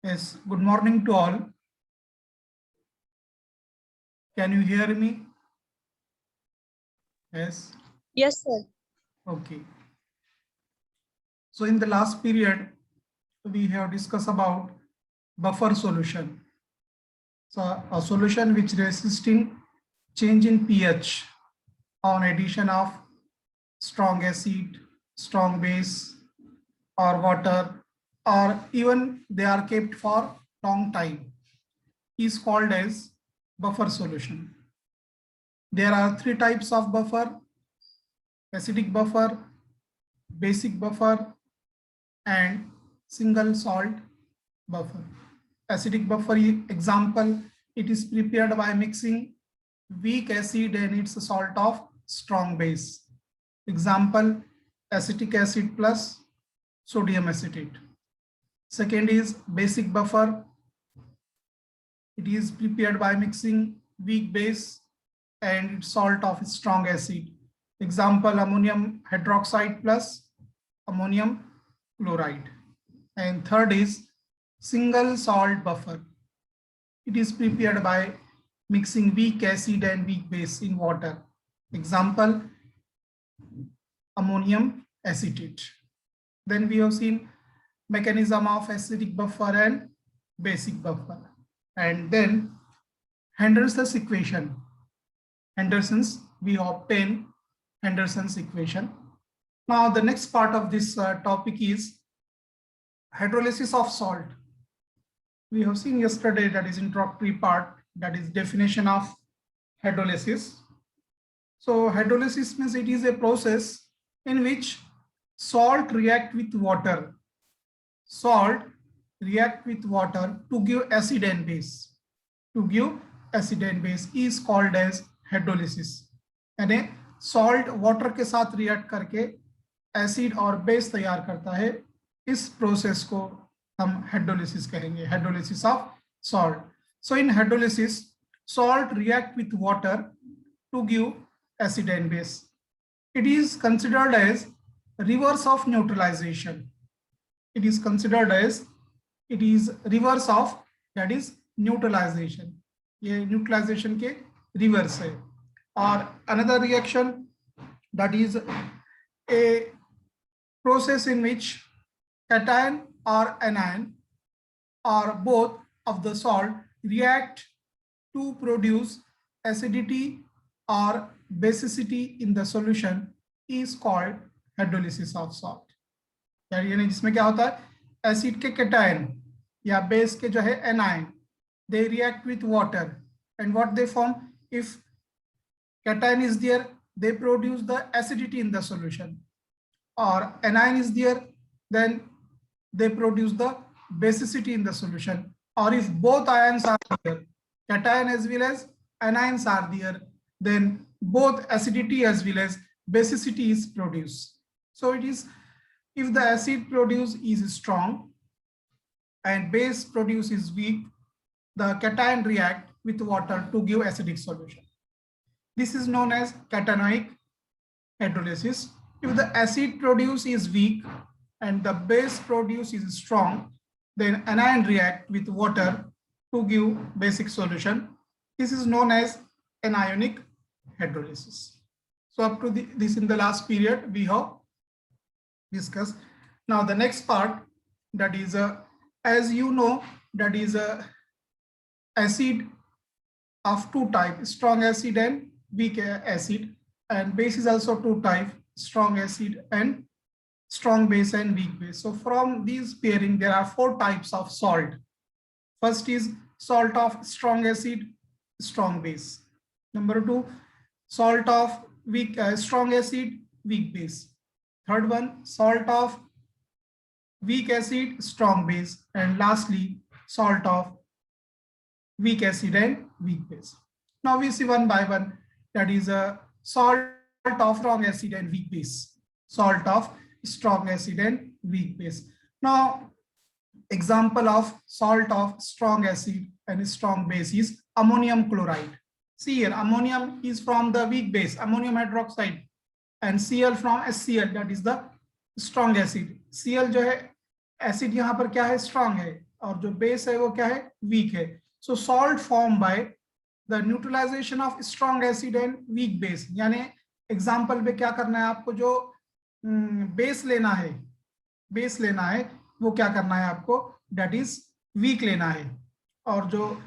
Yes, good morning to all. Can you hear me? Yes, Yes, sir. okay. So in the last period, we have discussed about buffer solution. So a solution which resisting change in pH on addition of strong acid, strong base or water, or even they are kept for long time is called as buffer solution. There are three types of buffer: acidic buffer, basic buffer, and single salt buffer. Acidic buffer example, it is prepared by mixing weak acid and its salt of strong base. Example, acetic acid plus sodium acetate. Second is basic buffer. It is prepared by mixing weak base and salt of strong acid. Example, ammonium hydroxide plus ammonium chloride. And third is single salt buffer. It is prepared by mixing weak acid and weak base in water. Example, ammonium acetate. Then we have seen mechanism of acidic buffer and basic buffer. And then Henderson's equation. We obtain Henderson's equation. Now the next part of this topic is hydrolysis of salt. We have seen yesterday, that is introductory part, that is definition of hydrolysis. So hydrolysis means it is a process in which salt react with water. Salt react with water to give acid and base. To give acid and base is called as hydrolysis. यानी salt water के साथ react करके acid और base तैयार करता है. इस process को हम hydrolysis कहेंगे, hydrolysis of salt. So in hydrolysis, salt react with water to give acid and base. It is considered as reverse of neutralization. It is considered as reverse of, that is neutralization. ये neutralization के reverse है. Or another reaction, that is a process in which cation or anion or both of the salt react to produce acidity or basicity in the solution is called hydrolysis of salt. यानी जिसमें क्या होता है, acid के cation या base के जो है anion, they react with water, and what they form, if cation is there, they produce the acidity in the solution, or anion is there, then they produce the basicity in the solution. Or if both ions are there, cation as well as anions are there, then both acidity as well as basicity is produced. So it is, if the acid produced is strong and base produced is weak, the cation react with water to give acidic solution. This is known as cationic hydrolysis. If the acid produced is weak and the base produced is strong, then anion react with water to give basic solution. This is known as anionic hydrolysis. So up to this in the last period we have discussed. Now the next part, that is as you know, that is acid of two types, strong acid and weak acid, and base is also two types, strong acid and strong base and weak base. So from these pairing there are four types of salt. First is salt of strong acid, strong base. Number two, salt of weak strong acid, weak base. Third one, salt of weak acid, strong base, and lastly salt of weak acid and weak base. Now we see one by one, that is a salt of strong acid and weak base. Salt of strong acid and weak base. Now example of salt of strong acid and strong base is ammonium chloride. See here, ammonium is from the weak base, ammonium hydroxide, and Cl from HCl, that is the strong acid. Cl जो है acid यहाँ पर क्या है, strong है, और जो base है वो क्या है, वीक है। So salt form by the neutralisation of strong acid and weak base, यानी एग्जाम्पल में क्या करना है आपको, जो बेस लेना है, बेस लेना है वो क्या करना है आपको, दैट इज वीक लेना है, और जो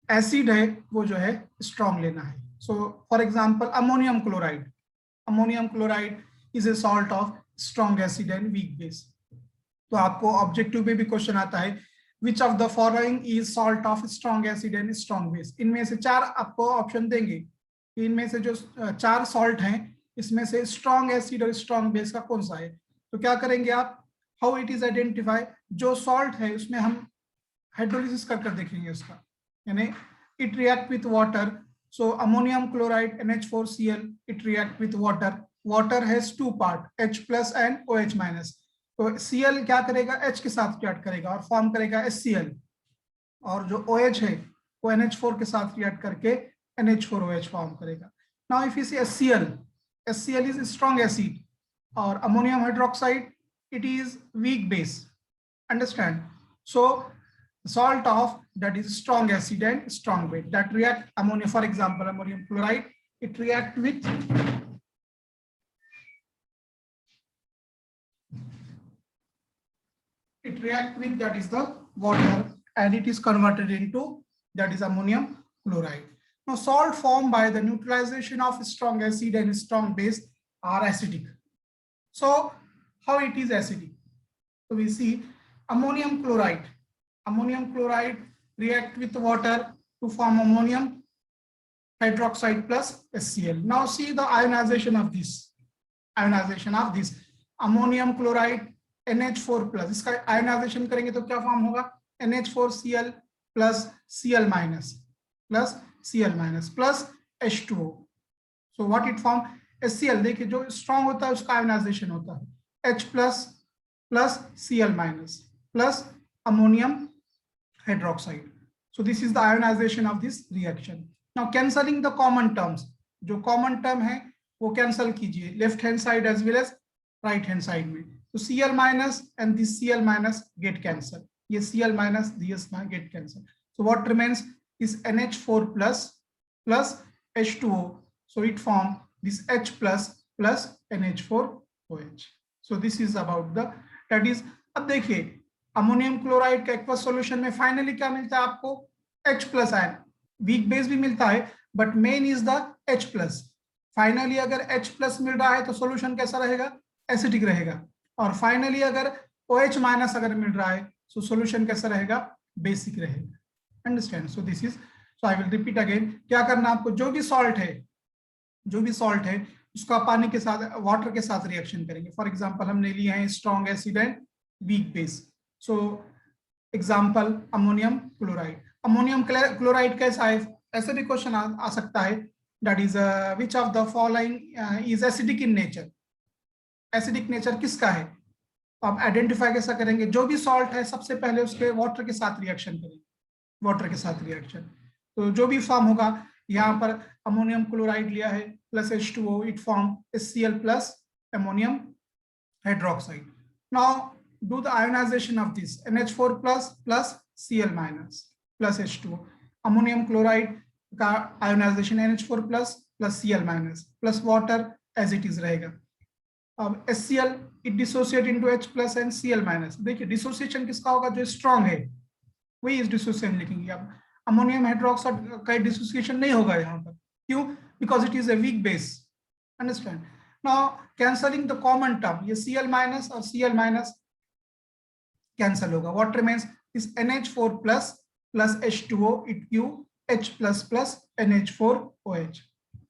एसिड है वो जो है स्ट्रॉन्ग लेना है। So for example ammonium chloride, ammonium chloride is a salt of strong acid and weak base. तो आपको ऑब्जेक्टिव में भी क्वेश्चन आता है, which of the following is salt of strong acid and strong base. इनमें से 4 आपको ऑप्शन देंगे, इनमें से जो 4 सॉल्ट हैं इसमें से स्ट्रॉन्ग एसिड और स्ट्रॉन्ग बेस का कौन सा है। तो क्या करेंगे आप, हाउ इट इज आइडेंटिफाई, जो सॉल्ट है उसमें हम हाइड्रोलिसिस कर देखेंगे उसका, यानी it react with water. So ammonium chloride NH4Cl, it react with water, water has 2 part, H plus and OH minus. तो Cl क्या करेगा, H के साथ रिएक्ट करेगा और फॉर्म करेगा HCl, और जो OH है वो NH4 के साथ रिएक्ट करके NH4OH फॉर्म करेगा। Now if you see HCl is strong acid, और ammonium hydroxide it is weak base, understand? So salt of that is strong acid and strong base that react ammonia, for example ammonium chloride, it react with that is the water, and it is converted into that is ammonium chloride. Now salt formed by the neutralization of strong acid and strong base are acidic. So how it is acidic? So we see ammonium chloride react with water to form ammonium hydroxide plus HCl. Now see the ionization of this, ammonium chloride NH4 plus, इसका ionization करेंगे तो क्या form होगा, NH4Cl plus Cl minus plus H2O. So what it form, HCl, देखिए जो strong होता है उसका आयोनाइजेशन होता है H plus Cl minus plus ammonium hydroxide. So this is the ionization of this reaction. Now cancelling the common terms, जो common term है वो cancel कीजिए left hand side as well as right hand side में। तो Cl minus and this Cl minus get cancelled, ये Cl minus this get cancelled. So what remains is NH4 plus H2O. So it form this H plus NH4OH. So this is about the, that is, अब देखिए ammonium chloride का aqueous solution में finally क्या मिलता है आपको, H plus ion, weak base भी मिलता है but main is the H plus. Finally अगर H प्लस मिल रहा है तो सॉल्यूशन कैसा रहेगा, एसिडिक रहेगा, और फाइनली अगर OH माइनस अगर मिल रहा है तो सॉल्यूशन कैसा रहेगा, बेसिक रहेगा। Understand? So this is, so I will repeat again, क्या करना आपको, जो भी सॉल्ट है उसका पानी के साथ, वाटर के साथ रिएक्शन करेंगे। फॉर एग्जांपल हमने लिए हैं strong acid and weak base. So example ammonium chloride कैसा है, ऐसे भी क्वेश्चन आ सकता है, that is which of the following is acidic in nature. Acidic nature किसका है, तो आप आइडेंटिफाई कैसा करेंगे, जो भी सॉल्ट है सबसे पहले उसके वाटर के साथ रिएक्शन करेंगे, वाटर के साथ रिएक्शन, तो जो भी फॉर्म होगा, यहाँ पर अमोनियम क्लोराइड लिया है plus H2O, it form HCl plus ammonium hydroxide. Now do the ionization of this NH4 plus Cl minus plus H2O, ammonium chloride का ionization NH4 plus Cl minus plus water as it is रहेगा। अब HCl it dissociate into H plus and Cl minus। देखिए dissociation किसका होगा, जो strong है वही इस डिसोसिएशन लिखेंगे। अब अमोनियम हाइड्रोक्साइड का डिसोसिएशन नहीं होगा यहाँ पर, क्यों, because it is a weak base. Understand? Now cancelling the common term, ये Cl माइनस और Cl माइनस कैंसल होगा, what remains is NH4 plus H2O, it give H plus NH4OH।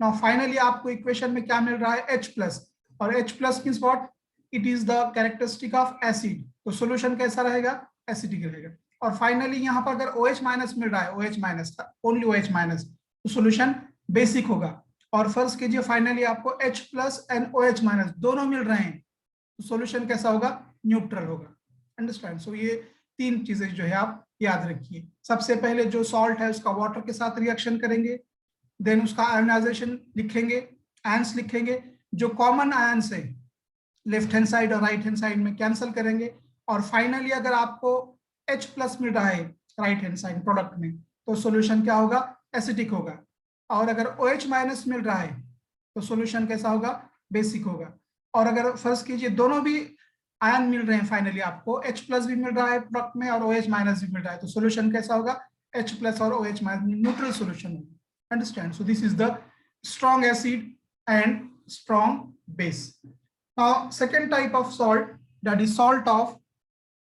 Now finally आपको equation में क्या मिल रहा है, H plus, और H plus means what, it is the characteristic of acid, तो solution कैसा रहेगा, एसिडिक रहेगा। और फाइनली यहाँ पर अगर OH माइनस मिल रहा है, OH minus, only OH minus, तो सॉल्यूशन बेसिक होगा। और फर्ज कीजिए फाइनली आपको H plus and OH minus दोनों मिल रहे हैं, तो सॉल्यूशन कैसा होगा, न्यूट्रल होगा। अंडरस्टैंड? सो ये 3 चीजें जो है आप याद रखिए। सबसे पहले जो सॉल्ट है उसका वाटर के साथ रिएक्शन करेंगे, देन उसका आयोनाइजेशन लिखेंगे, आयंस लिखेंगे, जो कॉमन आयंस है लेफ्ट हैंड साइड और राइट हैंड साइड में कैंसिल करेंगे, और फाइनली अगर आपको H प्लस मिल रहा है राइट हैंड साइड प्रोडक्ट में, तो सोल्यूशन क्या होगा, एसिडिक होगा। और अगर OH माइनस मिल रहा है तो सोल्यूशन कैसा होगा, बेसिक होगा। और अगर फर्स्ट कीजिए दोनों भी आयन मिल रहे हैं, फाइनली आपको H प्लस भी मिल रहा है प्रोडक्ट में और OH माइनस भी मिल रहा है, तो सोल्यूशन कैसा होगा, H प्लस और OH माइनस, न्यूट्रल सोल्यूशन होगा। Understand? So this is the strong acid and strong base. Now second type of salt, that is salt of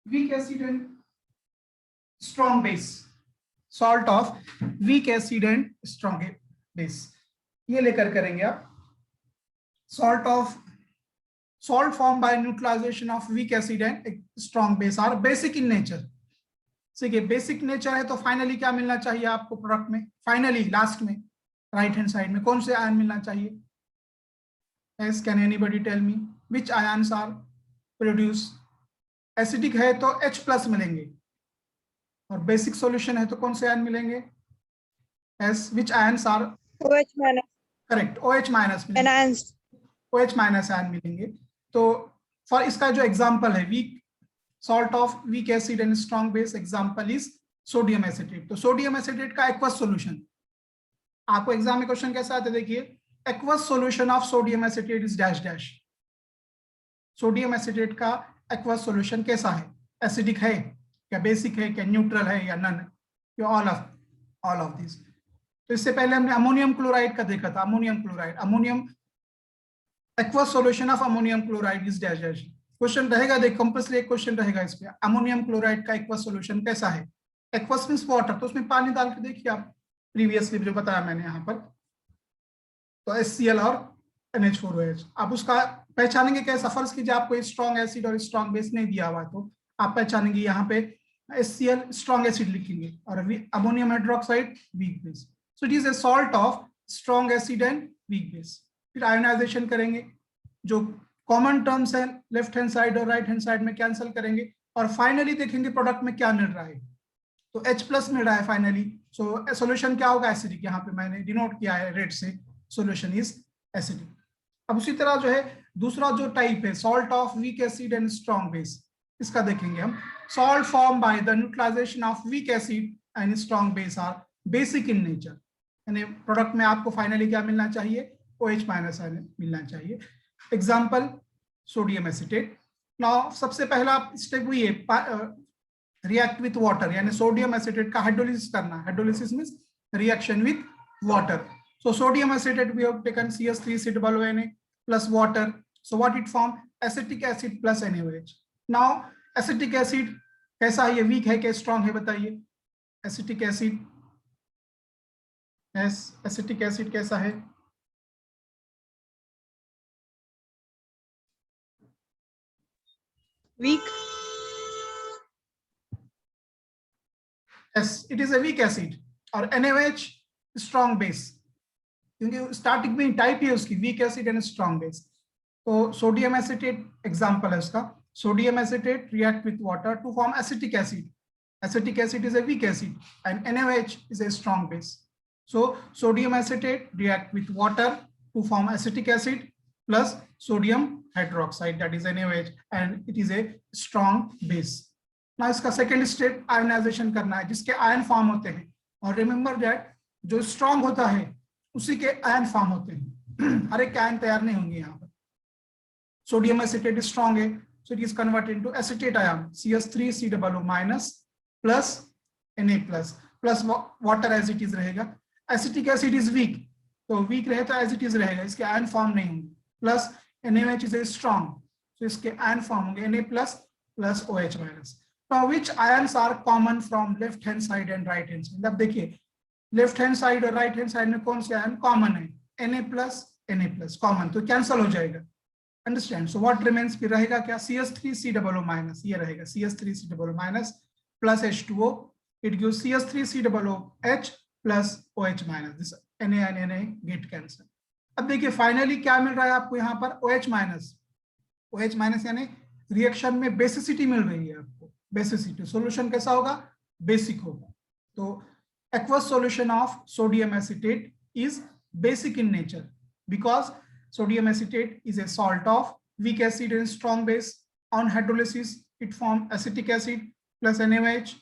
weak acid and strong base. Salt of weak acid and strong base, ये लेकर करेंगे आप। Salt formed by neutralization of weak acid and strong base are basic in nature. ठीक है, basic nature है तो finally क्या मिलना चाहिए आपको प्रोडक्ट में, फाइनली लास्ट में राइट हैंड साइड में कौन से आयन मिलना चाहिए? Yes, can anybody tell me which ions are produced? Acidic है तो H प्लस मिलेंगे और बेसिक सॉल्यूशन है तो कौन से आयन मिलेंगे? Yes, which ions are? OH minus. Correct, OH minus मिलेंगे, Enhanced. OH माइनस आयन मिलेंगे। तो फॉर इसका जो एग्जांपल है weak salt of weak acid and strong base, example is sodium acetate. तो सोडियम एसिटेट का एक्वस सॉल्यूशन, आपको exam में क्वेश्चन कैसा आता है, देखिए aqueous solution of sodium acetate is dash dash. Sodium acetate का aqueous solution कैसा है, एसिडिक है क्या, बेसिक है क्या, न्यूट्रल है या नन, या ऑल ऑफ दिस। तो इससे पहले हमने अमोनियम क्लोराइड का देखा था, ammonium chloride, ammonium aqueous solution of ammonium chloride is dash dash. Question रहेगा, देख कंपल्सरी एक क्वेश्चन रहेगा इस पे, अमोनियम क्लोराइड का aqueous solution कैसा है, aqueous मींस वाटर, तो उसमें पानी डाल के देखिए आप, प्रीवियसली जो बताया मैंने यहाँ पर, तो HCl और NH4OH। आप उसका पहचानेंगे कैसा, फर्ज कीजिए आपको स्ट्रॉन्ग एसिड और स्ट्रॉन्ग बेस नहीं दिया हुआ, तो आप पहचानेंगे यहाँ पे HCl स्ट्रॉन्ग एसिड लिखेंगे और ammonium hydroxide week base. So it is a salt of strong acid and weak base. फिर आयोनाइजेशन करेंगे, जो कॉमन टर्म्स है लेफ्ट हैंड साइड और राइट हैंड साइड में कैंसिल करेंगे और फाइनली देखेंगे प्रोडक्ट में क्या मिल रहा है, तो H प्लस मिल रहा है फाइनली, सो सोल्यूशन क्या होगा, एसिडिक। यहाँ पे मैंने डिनोट किया है रेड से, सोल्यूशन इज एसिडिक। अब उसी तरह जो है दूसरा जो टाइप है salt of weak acid and strong base, इसका देखेंगे हम। Salt form by the neutralisation of weak acid and strong base are basic in nature, यानी प्रोडक्ट में आपको फाइनली क्या मिलना चाहिए, OH माइनस मिलना चाहिए। Example sodium acetate. नाउ सबसे पहला स्टेप हुई है रिएक्ट विथ वाटर, यानी सोडियम एसिटेट का हाइड्रोलिसिस करना, hydrolysis means reaction with water. So sodium acetate we have taken CH3COONA plus water. So what it formed? Acetic acid plus NaOH. Now acetic acid कैसा है, ये week है क्या strong है, बताइए। Acetic acid, yes acetic acid कैसा है, Weak. yes it is a weak acid। और NaOH स्ट्रॉन्ग बेस, क्योंकि स्टार्टिंग में टाइप है उसकी, weak acid and strong base. तो सोडियम एसिटेट एग्जांपल है उसका, sodium acetate react with water to form acetic acid, acetic acid is a weak acid and NaOH is a strong base। so sodium acetate react with water to form acetic acid plus sodium hydroxide, that is NaOH, and it is a strong base। now इसका second step ionization करना है, जिसके ion form होते हैं, और remember that जो strong होता है उसी के आयन फॉर्म होते हैं, हर एक आयन तैयार नहीं होंगे यहाँ पर। सोडियम एसिटेट स्ट्रॉन्ग है, so it is converted into acetate ion CH3COO minus plus Na plus water as it is रहेगा। एसिटिक एसिड इज वीक, तो वीक रहे तो एज इट इज रहेगा, इसके आयन फॉर्म नहीं होंगे, प्लस NaOH इज स्ट्रॉन्ग, तो इसके आयन फॉर्म होंगे Na plus plus OH minus। Now which ions are common from left hand side and right hand side? अब देखिए लेफ्ट हैंड साइड और राइट हैंड साइड में कौन से आयन कॉमन है, Na+ कॉमन, तो कैंसिल हो जाएगा। अंडरस्टैंड? सो व्हाट रिमेन्स, फिर रहेगा क्या, CH3COO माइनस, ये रहेगा CH3COO minus plus H2O, it gives CH3COOH plus OH minus, this Na and Na get cancel. अब देखिए फाइनली क्या मिल रहा है आपको यहाँ पर, OH माइनस यानी रिएक्शन में बेसिसिटी मिल रही है आपको, बेसिसिटी, सॉल्यूशन कैसा होगा, बेसिक होगा। तो aqueous solution of sodium acetate is basic in nature because sodium acetate is a salt of weak acid and strong base. On hydrolysis it forms acetic acid plus NaOH.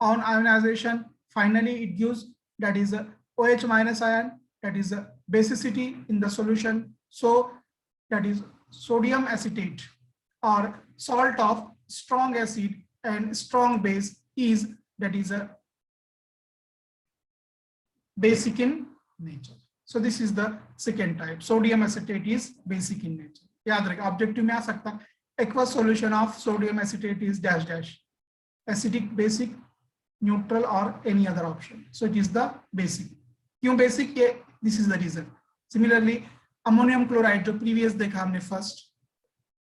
On ionization, finally it gives that is a OH minus ion, that is a basicity in the solution. So that is sodium acetate or salt of strong acid and strong base is that is a basic in nature. So this is the second type. Sodium acetate is basic in nature. याद रखें objective में आ सकता है aqueous solution of sodium acetate is dash dash acidic, basic, neutral or any other option. So it is the basic. क्यों basic? ये this is the reason. Similarly ammonium chloride जो previous देखा हमने first,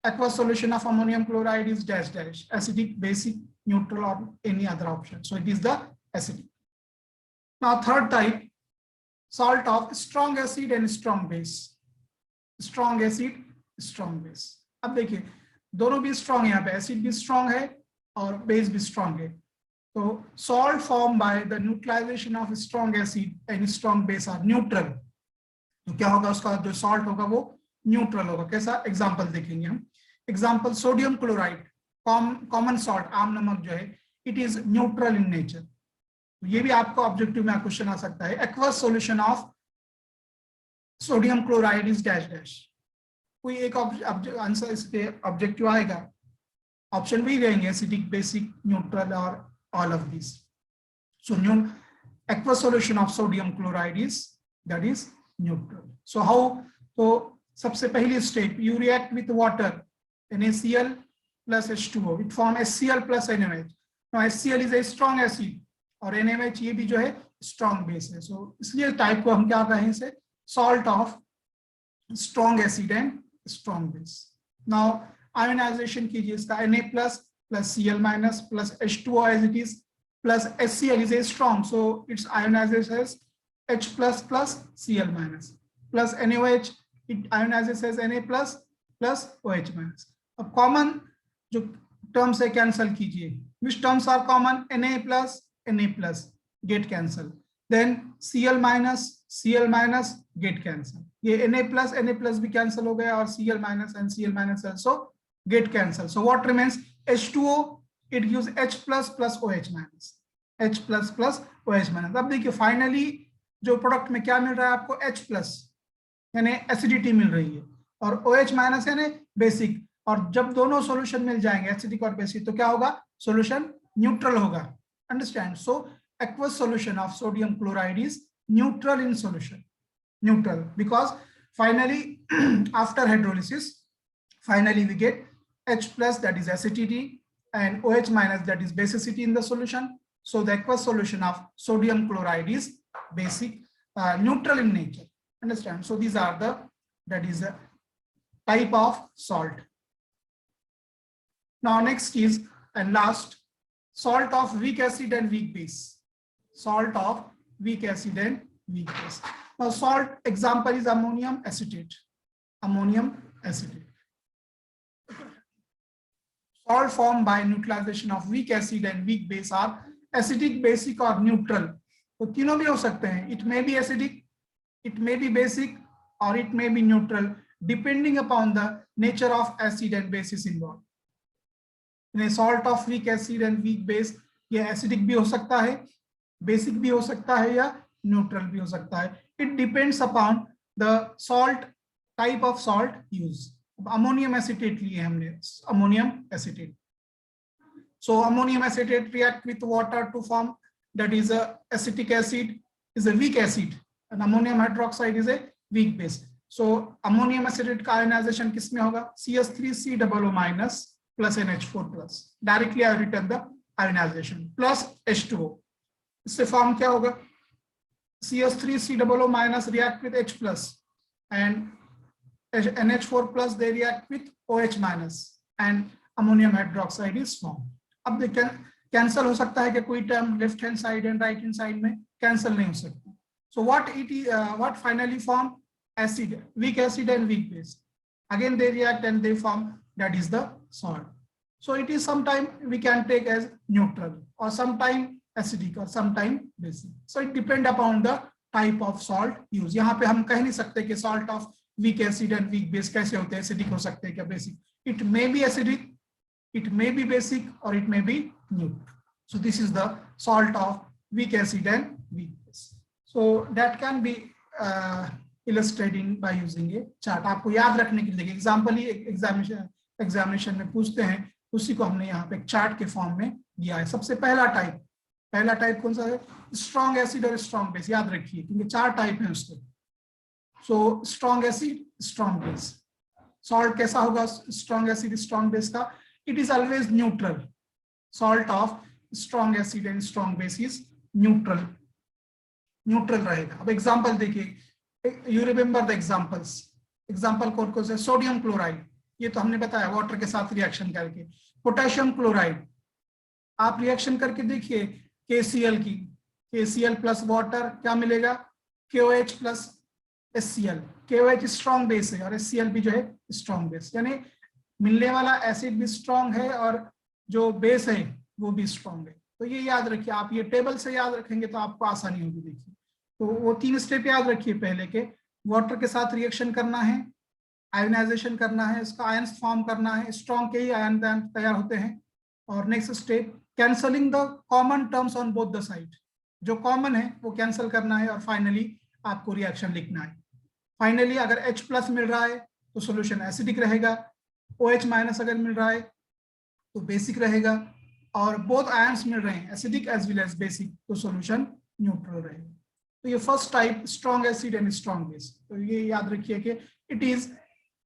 aqueous solution of ammonium chloride is dash dash acidic, basic, neutral or any other option. So it is the acidic. Now third type, salt of strong acid and strong base. Strong acid, strong base. अब देखिए दोनों भी strong है, यहाँ पे acid भी strong है और base भी strong है. तो salt formed by the neutralization of strong acid and strong base are neutral. तो क्या होगा, उसका जो salt होगा वो neutral होगा. कैसा? एग्जाम्पल देखेंगे हम. Example sodium chloride, common salt, आम नमक जो है, it is neutral in nature. ये भी आपको ऑब्जेक्टिव में क्वेश्चन आ सकता है. Aqueous solution of sodium chloride is dash dash. कोई एक आंसर इसके ऑब्जेक्टिव आएगा. ऑप्शन भी रहेंगे एसिडिक, बेसिक, न्यूट्रल और all of this. So aqueous solution of sodium chloride is that is neutral. So how? तो सबसे पहली step, you react with water NaCl plus H2O, it form HCl plus NaOH. Now HCl is a strong acid और NaOH ये भी जो है strong base है. So इसलिए टाइप को हम क्या कहें इसे? Salt of strong acid and strong base. Now ionization कीजिए इसका. Na plus plus Cl minus plus H2O as it is plus HCl is a strong, so its ionizes as H plus plus Cl minus plus NaOH, it ionizes as Na plus plus OH minus. अब common जो terms है cancel कीजिए. Which terms are common? Na plus get cancel, then Cl minus get cancel. ये Na plus भी cancel हो गया और Cl minus and Cl minus also get cancel. So what remains? H2O, it gives H plus plus OH minus, H plus plus OH minus. अब देखिए finally जो product में क्या मिल रहा है आपको? H plus यानी एसिडिटी मिल रही है और OH माइनस यानी बेसिक. और जब दोनों सॉल्यूशन मिल जाएंगे एसिडिक और बेसिक तो क्या होगा? सॉल्यूशन न्यूट्रल होगा. Understand? So aqueous solution of sodium chloride is neutral in solution. Neutral because finally after hydrolysis finally we get H plus, that is acidity, and OH minus, that is basicity in the solution. So the aqueous solution of sodium chloride is basic, neutral in nature. Understand? So these are the, that is a type of salt. Now next is, and last, salt of weak acid and weak base. Salt of weak acid and weak base. Now salt example is ammonium acetate. Ammonium acetate. Salt formed by neutralization of weak acid and weak base are acidic, basic or neutral. तो तीनों भी हो सकते हैं. It may be acidic, it may be basic, or it may be neutral, depending upon the nature of acid and bases involved. In a salt of weak acid and weak base, ये acidic भी हो सकता है, basic भी हो सकता है या neutral भी हो सकता है. It depends upon the salt, type of salt used. Ammonium acetate लिए हमने, ammonium acetate. So ammonium acetate react with water to form, that is a acetic acid, is a weak acid, and ammonium hydroxide is a weak base. So ammonium acetate का ionization किसमें होगा? CH3COO minus plus NH4 plus. Directly I have written the ionization plus H2O. इससे form क्या होगा? CH3COO minus react with H plus and NH4 plus they react with OH minus and ammonium hydroxide is formed. अब देखिए cancel हो सकता है कि कोई term left hand side and right hand side में कैंसल नहीं हो सकती. So what it is, what finally form? Acid, weak acid and weak base. Again they react and they form, that is the salt. So it is sometime we can take as neutral or sometime acidic or sometime basic. So it depend upon the type of salt used. यहाँ पे हम कह नहीं सकते कि salt of weak acid and weak base कैसे होते हैं, acidic हो सकते हैं क्या basic. It may be acidic, It may be basic or it may be neutral. So this is the salt of weak acid and weak base. So that can be illustrating by using a chart. आपको याद रखने के लिए example ही examination में पूछते हैं, उसी को हमने यहाँ पे चार्ट के फॉर्म में दिया है. सबसे पहला टाइप कौन सा है? स्ट्रॉन्ग एसिड और स्ट्रॉन्ग बेस. याद रखिए क्योंकि 4 टाइप है उसके. So strong acid, strong base. Salt कैसा होगा स्ट्रॉन्ग एसिड स्ट्रॉन्ग बेस का? It is always neutral. Salt of strong acid and strong base is neutral रहेगा. अब एग्जाम्पल देखिए, you remember the examples. Example कौन से? सोडियम क्लोराइड, ये तो हमने बताया वाटर के साथ रिएक्शन करके. पोटेशियम क्लोराइड, आप रिएक्शन करके देखिए KCl की, KCl प्लस वाटर क्या मिलेगा? KOH plus HCl. KOH strong base है और HCl भी जो है स्ट्रॉन्ग बेस, यानी मिलने वाला एसिड भी स्ट्रॉन्ग है और जो बेस है वो भी स्ट्रॉन्ग है. तो ये याद रखिए, आप ये टेबल से याद रखेंगे तो आपको आसानी होगी. देखिए तो वो 3 स्टेप याद रखिए. पहले के वाटर के साथ रिएक्शन करना है, आयोनाइजेशन करना है, उसका आयंस फॉर्म करना है, स्ट्रॉन्ग के ही आयन तैयार होते हैं. और next step cancelling the common terms on both the side. जो कॉमन है वो कैंसिल करना है और फाइनली आपको रिएक्शन लिखना है. फाइनली अगर H प्लस मिल रहा है तो सोल्यूशन एसिडिक रहेगा, OH माइनस अगर मिल रहा है तो बेसिक रहेगा, और बोथ आयंस मिल रहे हैं acidic as well as basic तो सोल्यूशन न्यूट्रल रहेगा. तो ये first type strong acid and strong base. तो ये याद रखिए कि इट इज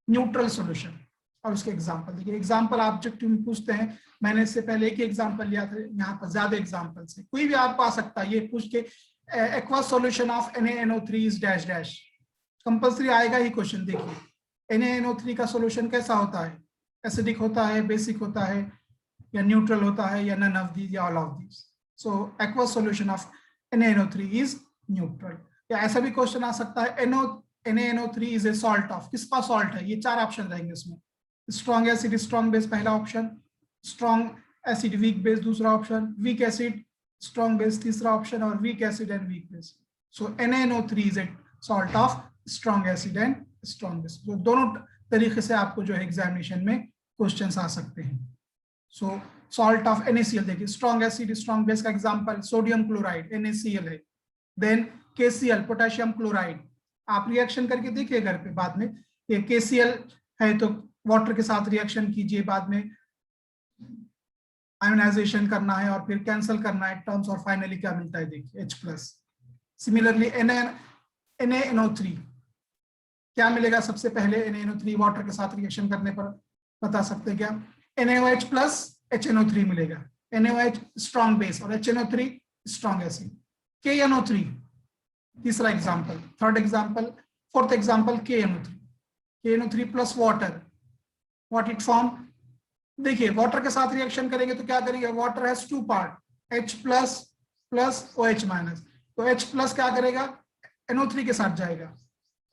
न्यूट्रल सॉल्यूशन. और उसके एग्जांपल देखिए. एग्जांपल ऑब्जेक्टिव में पूछते हैं, मैंने इससे पहले एक ही एग्जांपल लिया था, यहाँ पर ज्यादा एग्जांपल्स है. कोई भी आपको आ सकता है ये पूछ के aqueous solution of NaNO3 is dash dash. Compulsory आएगा ही क्वेश्चन. देखिए NaNO3 का सॉल्यूशन कैसा होता है? एसिडिक होता है, बेसिक होता है, या न्यूट्रल होता है, या नन ऑफ दीज या all of these. So aqueous solution of NaNO3 is neutral. या ऐसा भी क्वेश्चन आ सकता है NaNO3 is a salt of. किसका सॉल्ट है? ये 4 ऑप्शन रहेंगे उसमें. स्ट्रॉन्ग एसिड स्ट्रॉन्ग बेस पहला option, strong acid weak base दूसरा option, weak acid strong base तीसरा ऑप्शन, और weak acid and weak base. So NaNO3 is a salt of strong acid and strong base. तो दोनों तरीके से आपको जो है एग्जामिनेशन में क्वेश्चंस आ सकते हैं. सो सॉल्ट ऑफ NaCl देखिए, स्ट्रॉन्ग एसिड स्ट्रॉन्ग बेस का एग्जांपल सोडियम क्लोराइड NaCl है. Then KCl potassium chloride. आप रिएक्शन करके देखिए घर पे बाद में. ये KCl है तो वाटर के साथ रिएक्शन कीजिए, बाद में आयोनाइजेशन करना है और फिर कैंसिल करना है टर्म्स, और फाइनली क्या मिलता है देखिए H प्लस. सिमिलरली NaNO3 क्या मिलेगा? सबसे पहले NaNO3 वाटर के साथ रिएक्शन करने पर बता सकते हैं क्या? NaOH प्लस HNO3 मिलेगा. NaOH स्ट्रॉन्ग बेस और HNO3 स्ट्रॉन्ग एसिड. KNO3 तीसरा example. Third example, fourth example KNO3 plus water. What it form? देखिए वाटर के साथ रिएक्शन करेंगे तो क्या करेंगे? Water has 2 part, H plus plus OH minus. तो H प्लस क्या करेगा? NO3 के साथ जाएगा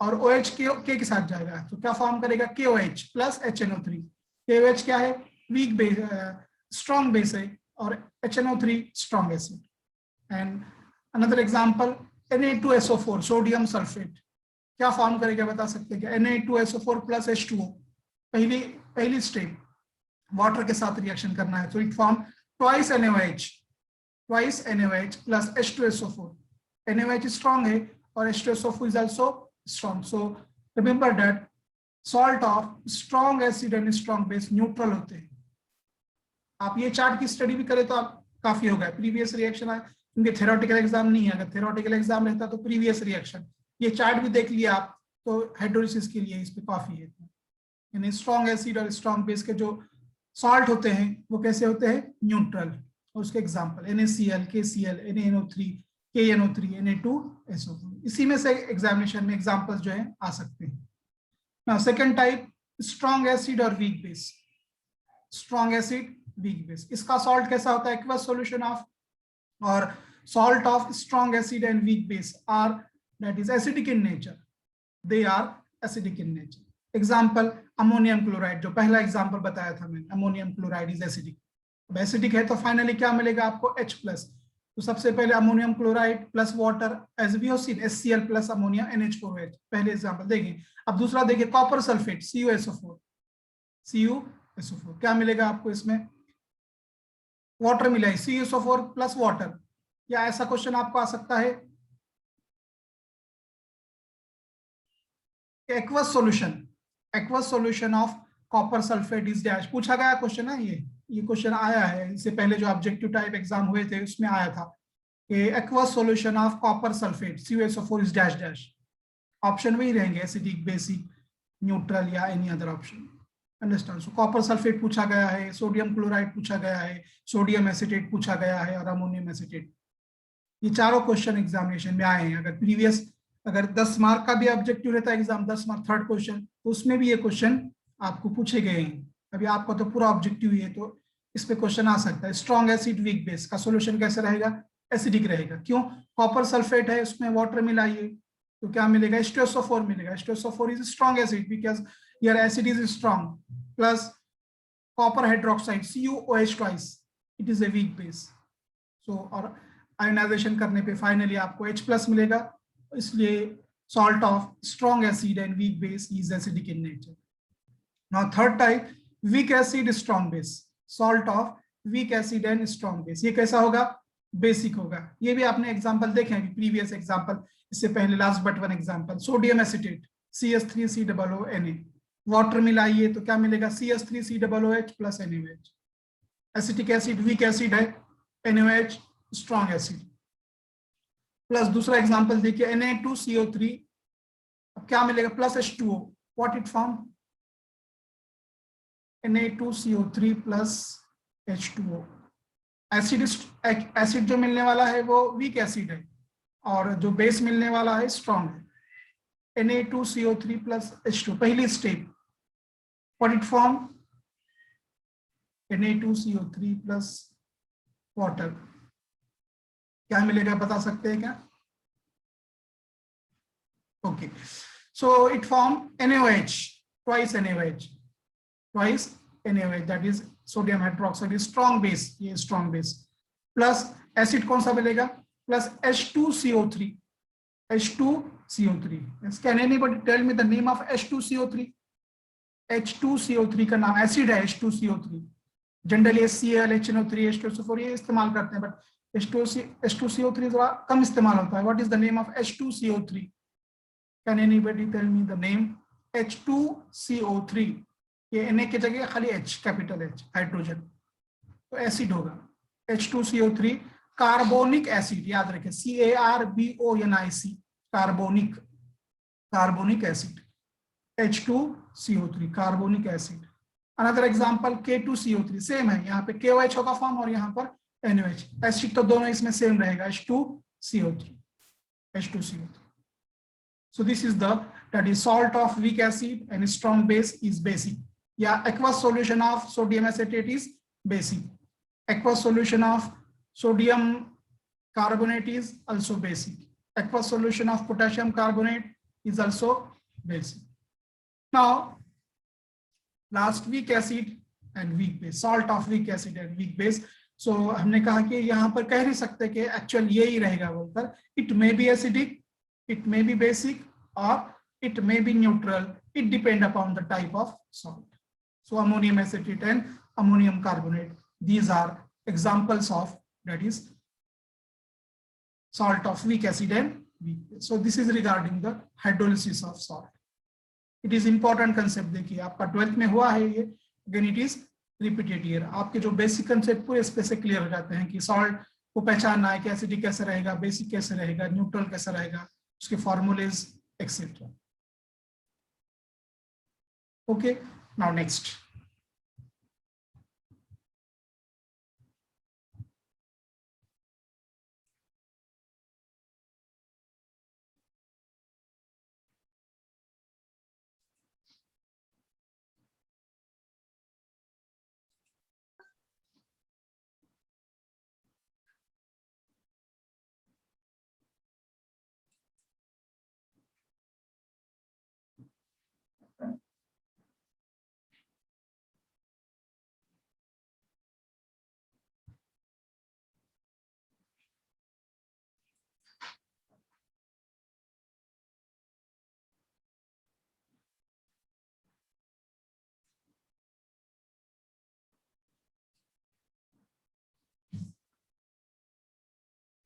और OH K के साथ जाएगा. तो क्या फॉर्म करेगा? KOH plus HNO3. KOH क्या है? वीक बेस स्ट्रॉन्ग बेस है, और HNO3 strong acid. And another example Na2SO4 sodium sulphate. क्या फॉर्म करेगा बता सकते हैं क्या? Na2SO4 plus H2O. पहली स्टेप वाटर के साथ रिएक्शन करना है, तो it form twice NaOH plus H2SO4. NaOH strong है और H2SO4 is also strong. So remember that salt of strong acid and strong base neutral होते हैं. आप ये चार्ट की स्टडी भी करें तो आप काफी होगा. प्रीवियस रिएक्शन है, क्योंकि थ्योरेटिकल एग्जाम नहीं है. अगर थ्योरेटिकल एग्जाम रहता तो प्रीवियस रिएक्शन, ये चार्ट भी देख लिया आप तो हाइड्रोलिसिस के लिए इस पे काफी है. यानी स्ट्रॉन्ग एसिड और स्ट्रॉन्ग बेस के जो सॉल्ट होते हैं वो कैसे होते हैं? न्यूट्रल. और उसके example NaCl, KCl, NaNO3, KNO3, Na2SO4. इसी में से एग्जामिनेशन में एग्जांपल्स जो है आ सकते हैं. Now second type strong acid और weak base. Strong acid weak base, इसका सॉल्ट कैसा होता है? एक्वस सॉल्यूशन ऑफ और salt of strong acid and weak base are that is acidic in nature. They are acidic in nature. Example ammonium chloride, जो पहला example बताया था मैंने. ammonium chloride is acidic. अब एसिडिक है तो फाइनली क्या मिलेगा आपको? H plus. तो सबसे पहले ammonium chloride plus water as we have seen HCl plus ammonia NH4OH. पहले एग्जांपल देखिए. अब दूसरा देखिए कॉपर सल्फेट CuSO4. SO4 क्या मिलेगा आपको इसमें, वाटर मिला है, CuSO4 प्लस वाटर। या ऐसा क्वेश्चन आपको आ सकता है, aqueous solution of copper sulphate is dash, पूछा गया क्वेश्चन है ये क्वेश्चन आया है, इससे पहले जो ऑब्जेक्टिव टाइप एग्जाम हुए थे उसमें आया था कि aqueous solution of copper sulphate CuSO4 is dash dash. Option वही रहेंगे, एसिडिक, बेसिक, न्यूट्रल या एनी अदर ऑप्शन। अंडरस्टैंड। सो कॉपर सल्फेट पूछा गया है, सोडियम क्लोराइड पूछा गया है, सोडियम एसिटेट पूछा गया है और अमोनियम एसिटेट। ये चारों क्वेश्चन एग्जामिनेशन में आए हैं। अगर प्रीवियस अगर 10 मार्क का भी ऑब्जेक्टिव रहता है एग्जाम, 10 मार्क थर्ड क्वेश्चन, तो उसमें भी ये क्वेश्चन आपको पूछे गए हैं। अभी आपका तो पूरा ऑब्जेक्टिव ही है, तो इस पे क्वेश्चन आ सकता है। स्ट्रॉन्ग एसिड वीक बेस का सोल्यूशन कैसे रहेगा, एसिडिक रहेगा। क्यों, कॉपर सल्फेट है, उसमें वाटर मिलाइए तो क्या मिलेगा, H2SO4 मिलेगा। H2SO4 is strong acid because your acid is strong, plus copper hydroxide CuOH twice, it is a weak base. So और आयोनाइजेशन करने पे फाइनली आपको H प्लस मिलेगा, इसलिए salt of strong acid and weak base is acidic in nature. Now third type, weak acid strong base, salt of weak acid and strong base, ये कैसा होगा, basic होगा। ये भी आपने एग्जांपल देखे हैं प्रीवियस एग्जांपल, इससे पहले last but one example, sodium acetate CH3COONA, water मिलाइए तो क्या मिलेगा, CH3COOH plus NaOH। Acetic acid weak acid है, NaOH स्ट्रॉन्ग एसिड। प्लस दूसरा एग्जांपल देखिए Na2CO3, अब क्या मिलेगा, plus H2O, what it form, Na2CO3 plus H2O। Acid जो मिलने वाला है वो वीक एसिड है और जो बेस मिलने वाला है स्ट्रॉन्ग है। Na2CO3 प्लस H2, पहली step, what it form, Na2CO3 plus water, क्या मिलेगा बता सकते हैं क्या, okay, so it form NaOH, twice NaOH, twice NaOH, that is sodium hydroxide is strong base, ये strong base, plus acid कौन सा मिलेगा, plus H2CO3, H2CO3, yes, can anybody tell me the name of H2CO3? H2CO3 का नाम, acid है H2CO3, generally HCl, HNO3, H2SO4 ये इस्तेमाल करते हैं, बट H2CO3 थोड़ा कम इस्तेमाल होता है। What is the name of H2CO3? Can anybody tell me the name? H2CO3, ये Na की जगह खाली H, कैपिटल H, हाइड्रोजन, तो एसिड होगा H2CO3, कार्बोनिक एसिड, याद रखें CARBONIC, carbonic, carbonic acid, H2CO3 carbonic acid. Another example K2CO3, same है, यहाँ पे KOH होगा फॉर्म और यहाँ पर NOH, एसिड तो दोनों इसमें सेम रहेगा, H2CO3, H2CO3। So this is the, that is salt of weak acid and strong base is basic. Yeah, aqueous solution of sodium acetate is basic. Aqueous solution of sodium carbonate is also basic. Aqueous solution of potassium carbonate is also basic. Now, last weak acid and weak base, salt of weak acid and weak base. So हमने कहा कि यहाँ पर कह नहीं सकते कि actual यही रहेगा बोलकर, it may be acidic, it may be basic, or it may be neutral, it depend upon the type of salt. So ammonium acetate and ammonium carbonate, these are examples of, that is salt of weak acid and weak base. So this is regarding the hydrolysis of salt. It is important concept, देखिए आपका 12th में हुआ है ये, again it is repeated here. आपके जो basic concept पूरे इस पे से क्लियर हो जाते हैं कि सॉल्ट को पहचानना है कि एसिडिक कैसे रहेगा, बेसिक कैसे रहेगा, न्यूट्रल कैसे रहेगा, उसके formulas etcetera. Okay, now next,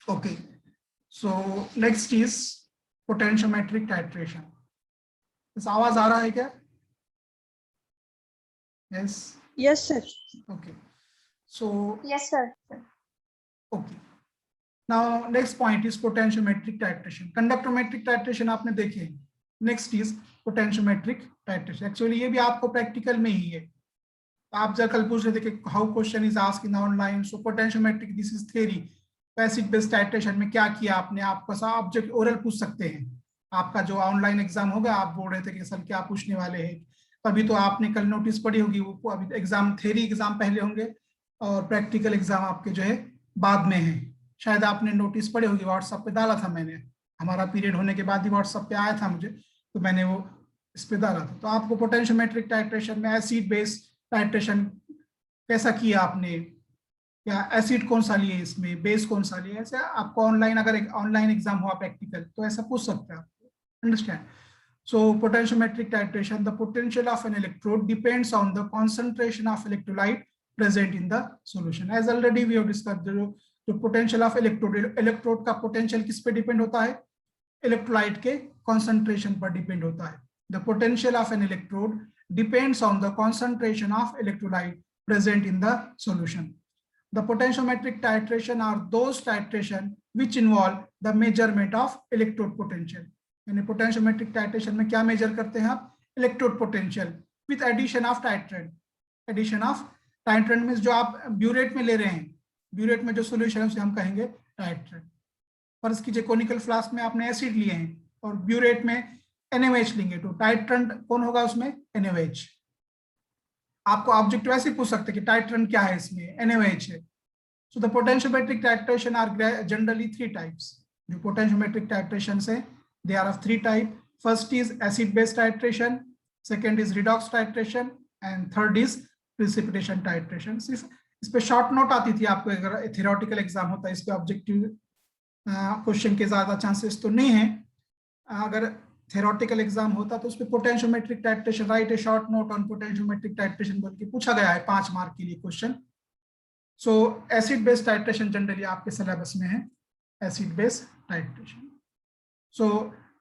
Okay, so next is potentiometric titration. इस आवाज आ रहा है क्या? Yes. Yes, sir. Okay. So Yes, sir. okay. Now next point is potentiometric titration. Conductometric titration आपने देखे. Next is potentiometric titration. Actually ये भी आपको practical में ही है. आप जब कल पूछ रहे थे कि how question is asked in online. So potentiometric this is theory. Acid based titration में क्या किया आपने? आपका सा ऑब्जेक्ट ओरल पूछ सकते हैं. आपका जो ऑनलाइन एग्जाम होगा आप बोल रहे थे कि सर क्या पूछने वाले हैं. अभी तो आपने कल नोटिस पढ़ी होगी. वो अभी एग्जाम थ्योरी एग्जाम पहले होंगे और प्रैक्टिकल एग्जाम आपके जो है बाद में है. शायद आपने नोटिस पढ़ी होगी, व्हाट्सएप पे डाला था मैंने. हमारा पीरियड होने के बाद ही व्हाट्सएप पे आया था मुझे, तो मैंने वो इस पे डाला था. तो आपको पोटेंशियोमेट्रिक टाइट्रेशन में एसिड बेस टाइट्रेशन कैसा किया आपने, या एसिड कौन सा लिए, इसमें बेस कौन सा लिए, ऐसे आपको ऑनलाइन अगर ऑनलाइन एग्जाम हुआ प्रैक्टिकल तो ऐसा पूछ सकते हैं आप. Understand? So potentiometric titration, the potential of an electrode depends on the concentration of electrolyte present in the solution. As already we have discussed, the potential of electrode का potential किस पे depend होता है? Electrolyte के concentration पर depend होता है. The potential of an electrode depends on the concentration of electrolyte present in the solution. The potentiometric titration are those titration which involve the measurement of electrode potential. यानी potentiometric titration में क्या measure करते हैं आप? Electrode potential with addition of titrant. Addition of titrant में जो आप burette में ले रहे हैं, ब्यूरेट में जो सॉल्यूशन है उसे हम कहेंगे टाइट्रेंट. फर्ज कीजिए कोनिकल फ्लास्क में आपने एसिड लिए हैं और ब्यूरेट में NaOH लेंगे, तो टाइट्रेंट कौन होगा उसमें? NaOH. आपको ऑब्जेक्ट वैसे पूछ सकते हैं कि टाइट्रेंट क्या है इसमें? NaOH है. So the potentiometric titration are generally 3 types. जो पोटेंशियोमेट्रिक टाइट्रेशन है they are of 3 types. First is acid base titration, second is redox titration, and third is precipitation titration. सिर्फ इस पे शॉर्ट नोट आती थी आपको अगर थ्योरेटिकल एग्जाम होता है. इस पे ऑब्जेक्टिव क्वेश्चन के ज्यादा चांसेस तो नहीं है. अगर थ्योरेटिकल एग्जाम होता तो उस पे potentiometric titration, right A short note on potentiometric titration बोल के पूछा गया है 5 मार्क के लिए क्वेश्चन. सो एसिड बेस टाइट्रेशन जनरली आपके सिलेबस में है, acid base titration. So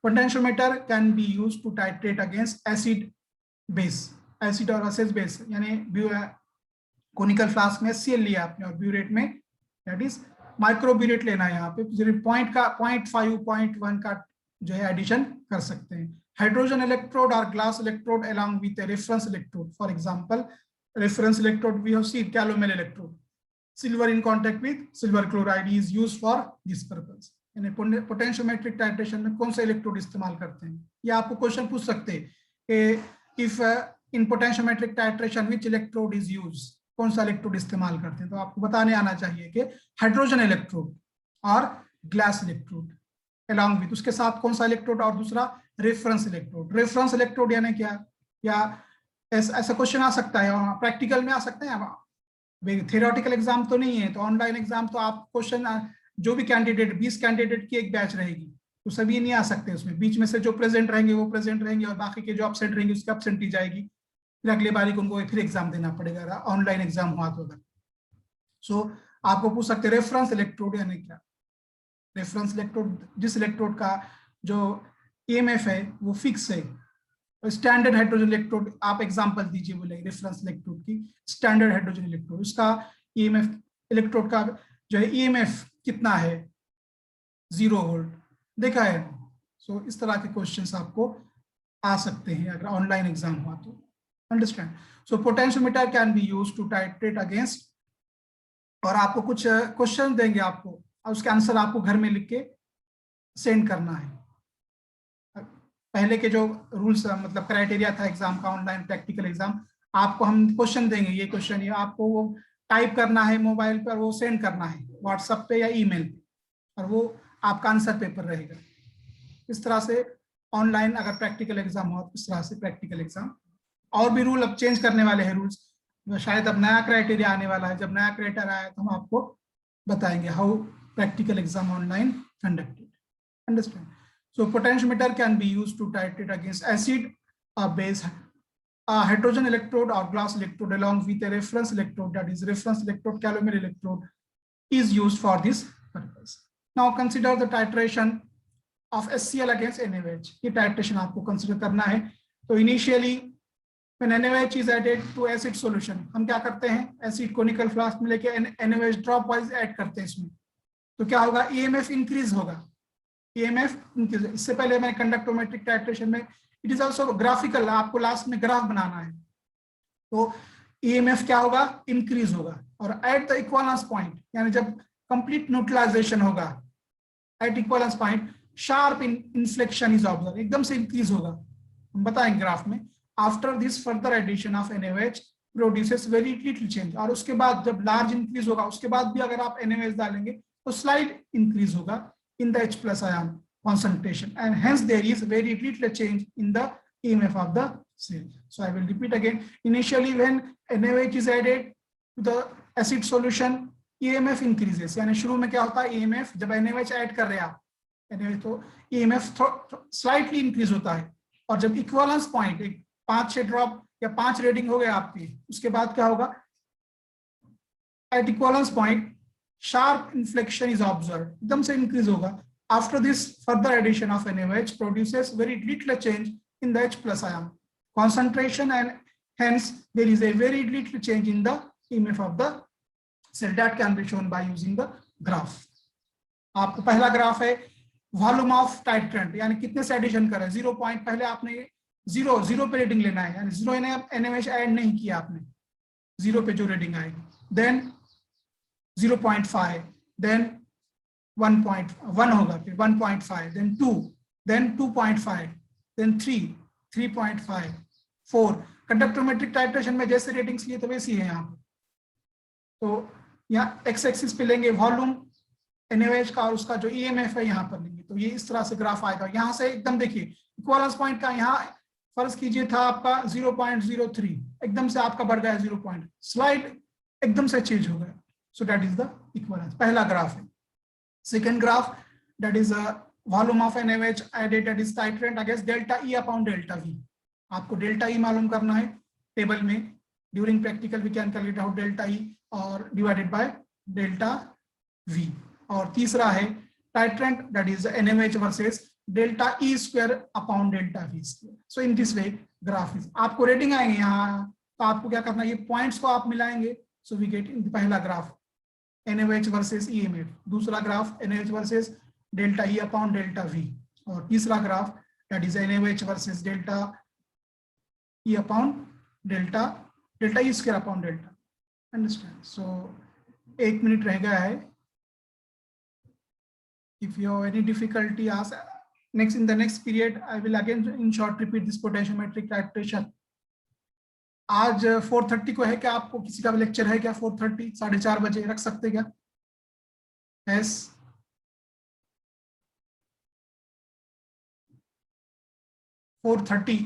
potentiometer can be used to titrate against acid base, acid और acid base. यानी कोनिकल फ्लास्क में HCl लिया आपने और ब्यूरेट में that is माइक्रोब्यूरेट लेना है. यहाँ पे पॉइंट का 0.5 0.1 का जो है एडिशन कर सकते हैं. हाइड्रोजन इलेक्ट्रोड और glass electrode along with a reference electrode. For example, reference electrode we have seen calomel electrode. Silver in contact with silver chloride is used for this purpose. Potentiometric titration में कौन सा electrode इस्तेमाल करते हैं, या आपको question पूछ सकते हैं कि if in potentiometric titration which electrode is use, कौन सा इलेक्ट्रोड इस्तेमाल करते हैं. तो आपको बताने आना चाहिए कि हाइड्रोजन इलेक्ट्रोड और ग्लास इलेक्ट्रोड अलॉन्ग विथ उसके साथ कौन सा इलेक्ट्रोड, और दूसरा रेफरेंस इलेक्ट्रोड. रेफरेंस इलेक्ट्रोड यानी क्या, या ऐसा क्वेश्चन आ सकता है प्रैक्टिकल में आ सकते हैं. थ्योरेटिकल एग्जाम तो नहीं है, तो ऑनलाइन एग्जाम तो आप क्वेश्चन जो भी कैंडिडेट 20 कैंडिडेट की एक बैच रहेगी तो सभी नहीं आ सकते उसमें. बीच में से जो प्रेजेंट रहेंगे वो प्रेजेंट रहेंगे और बाकी के जो एब्सेंट रहेंगे उसकी एब्सेंटी जाएगी. फिर अगले बारी को उनको फिर एग्जाम देना पड़ेगा ऑनलाइन एग्जाम हुआ तो. अगर सो आपको पूछ सकते हैं रेफरेंस इलेक्ट्रोड यानी क्या. रेफरेंस इलेक्ट्रोड जिस इलेक्ट्रोड का जो EMF है वो फिक्स है. स्टैंडर्ड हाइड्रोजन इलेक्ट्रोड आप एग्जांपल दीजिए बोले रेफरेंस इलेक्ट्रोड की. स्टैंडर्ड हाइड्रोजन इलेक्ट्रोड उसका EMF इलेक्ट्रोड का जो है EMF कितना है, 0 वोल्ट देखा है. सो इस तरह के क्वेश्चंस आपको आ सकते हैं अगर ऑनलाइन एग्जाम हुआ तो. Understand? So potentiometer can be used to titrate against, और आपको कुछ क्वेश्चन देंगे आपको और उसके आंसर आपको घर में लिख के सेंड करना है. पहले के जो रूल्स मतलब क्राइटेरिया था एग्जाम का, ऑनलाइन प्रैक्टिकल एग्जाम, आपको हम क्वेश्चन देंगे, ये क्वेश्चन ये आपको वो टाइप करना है मोबाइल पर, वो सेंड करना है व्हाट्सएप पे या ईमेल पे, और वो आपका आंसर पेपर रहेगा. इस तरह से ऑनलाइन अगर प्रैक्टिकल एग्जाम हो तो इस तरह से प्रैक्टिकल एग्जाम. और भी रूल अब चेंज करने वाले हैं रूल्स, शायद अब नया क्राइटेरिया आने वाला है. जब नया क्राइटेरिया आया तो हम आपको बताएंगे how practical exam online conducted. Understand? So potentiometer can be used to titrate against acid base, hydrogen electrode or glass electrode along with a reference electrode, that is reference electrode calomel electrode is used for this purpose. Now consider the titration of HCl against NaOH. ये titration आपको consider करना है. तो initially when NaOH is added to acid solution, हम क्या करते हैं, acid conical flask में लेके NaOH drop wise add करते हैं इसमें. तो क्या होगा, EMF increase होगा. EMF increase. इससे पहले मैंने conductometric titration में it is also graphical, आपको लास्ट में ग्राफ बनाना है. तो EMF क्या होगा, इंक्रीज होगा. और एट द इक्विवेलेंस पॉइंट, यानी जब कंप्लीट न्यूट्रलाइजेशन होगा, at equivalence point sharp inflection is observe, एकदम से इंक्रीज होगा. हम बताएंगे ग्राफ में. After this further addition of NaOH produces very little change. और उसके बाद जब लार्ज इंक्रीज होगा, उसके बाद भी अगर आप NaOH डालेंगे तो स्लाइड इंक्रीज होगा in the H+ ion concentration, and hence there is very little change in the EMF of the cell. So I will repeat again. Initially when NaOH is added to the acid solution, EMF increases. यानी शुरू में क्या होता है, EMF जब NaOH add कर रहे हैं आप NaOH, तो EMF slightly increase होता है. और जब इक्विवेलेंस पॉइंट 5-6 ड्रॉप या 5 रीडिंग हो गए आपकी, उसके बाद क्या होगा, at equivalence point sharp inflection is observe, एकदम से इंक्रीज होगा. After this further addition of NaOH produces very little change in the H+ ion concentration, and hence there is a very little change in the EMF of the cell. That can be shown by using the graph. आपको पहला graph है volume of titrant, यानी कितने से addition करें. 0 point, पहले आपने 0 पे रीडिंग लेना है, यानी 0 NaOH ऐड नहीं किया आपने, 0 पे जो रीडिंग आएगी. देन 0.5, देन 1.1 होगा, फिर 1.5, then 2, then 2.5, then 3, 3.5, 4. Conductometric titration में जैसे रेटिंग्स लिए तो वैसी है यहाँ पे. तो यहाँ एक्स एक्सिस पे लेंगे वॉल्यूम NaOH का, और उसका जो EMF है यहाँ पर लेंगे. तो ये इस तरह से ग्राफ आएगा. यहाँ से एकदम देखिए इक्विवेलेंस पॉइंट का, यहाँ फर्ज कीजिए था आपका 0.03, एकदम से आपका बढ़ गया 0 पॉइंट, स्लाइड एकदम से चेंज हो गया. So that is the equivalence. पहला ग्राफ है. Second graph, that is volume of NaOH added, that is titrant against delta E upon delta V. आपको delta E मालूम करना है टेबल में. During practical we can calculate out delta E और divided by delta V. और तीसरा है titrant, that is NaOH versus delta E square upon delta V square. So in this way graph is. आपको rating आएंगे यहाँ, तो आपको क्या करना है, ये पॉइंट्स को आप मिलाएंगे. So we get in पहला ग्राफ NaOH वर्सेस EMF, दूसरा graph NaOH versus delta E upon delta V, और तीसरा graph that is NaOH versus delta E upon delta E square upon delta. Understand. So 1 minute रह गया है. If you have any difficulty ask. Next in the next period I will again in short repeat this potentiometric titration. आज 4:30 को है क्या, आपको किसी का भी लेक्चर है क्या? 4:30, 4:30 बजे रख सकते क्या? Yes, 4:30.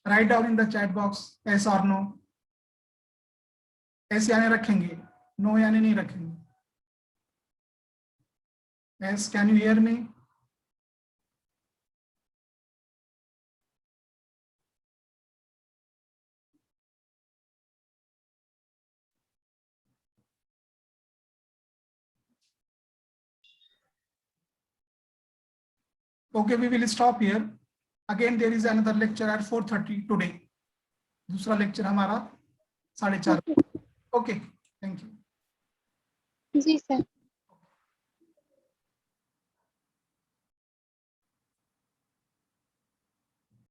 Write down in the chat box yes और नो. यस यानी रखेंगे, नो यानी नहीं रखेंगे. Yes, can you hear me? Okay, we will stop here. Again, there is another lecture at 4:30 today. दूसरा लेक्चर हमारा 4:30. Okay, thank you. जी sir.